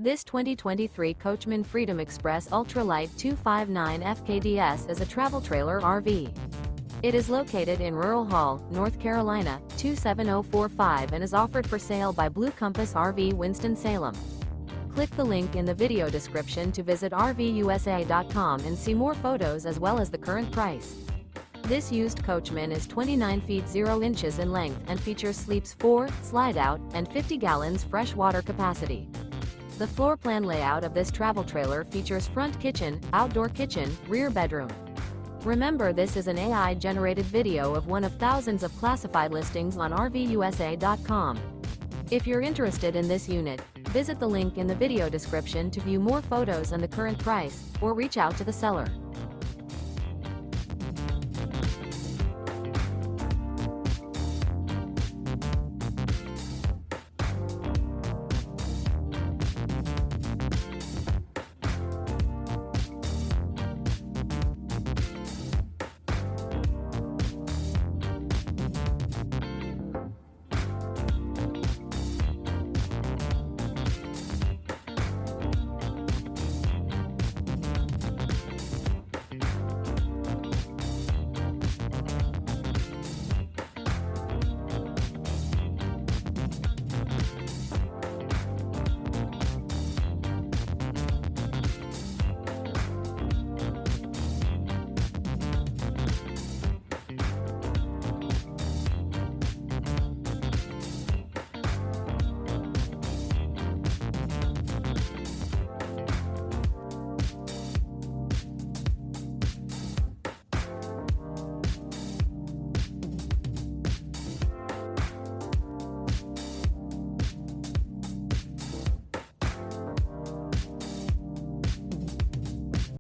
This 2023 Coachmen Freedom Express Ultralight 259 FKDS is a travel trailer RV. It is located in Rural Hall, North Carolina, 27045 and is offered for sale by Blue Compass RV Winston, Salem. Click the link in the video description to visit RVUSA.com and see more photos as well as the current price. This used coachman is 29 feet 0 inches in length and features sleeps 4, Slideout, and 50 gallons fresh water capacity. The floor plan layout of this travel trailer features front kitchen, outdoor kitchen, rear bedroom. Remember, this is an AI-generated video of one of thousands of classified listings on RVUSA.com. If you're interested in this unit, visit the link in the video description to view more photos and the current price, or reach out to the seller.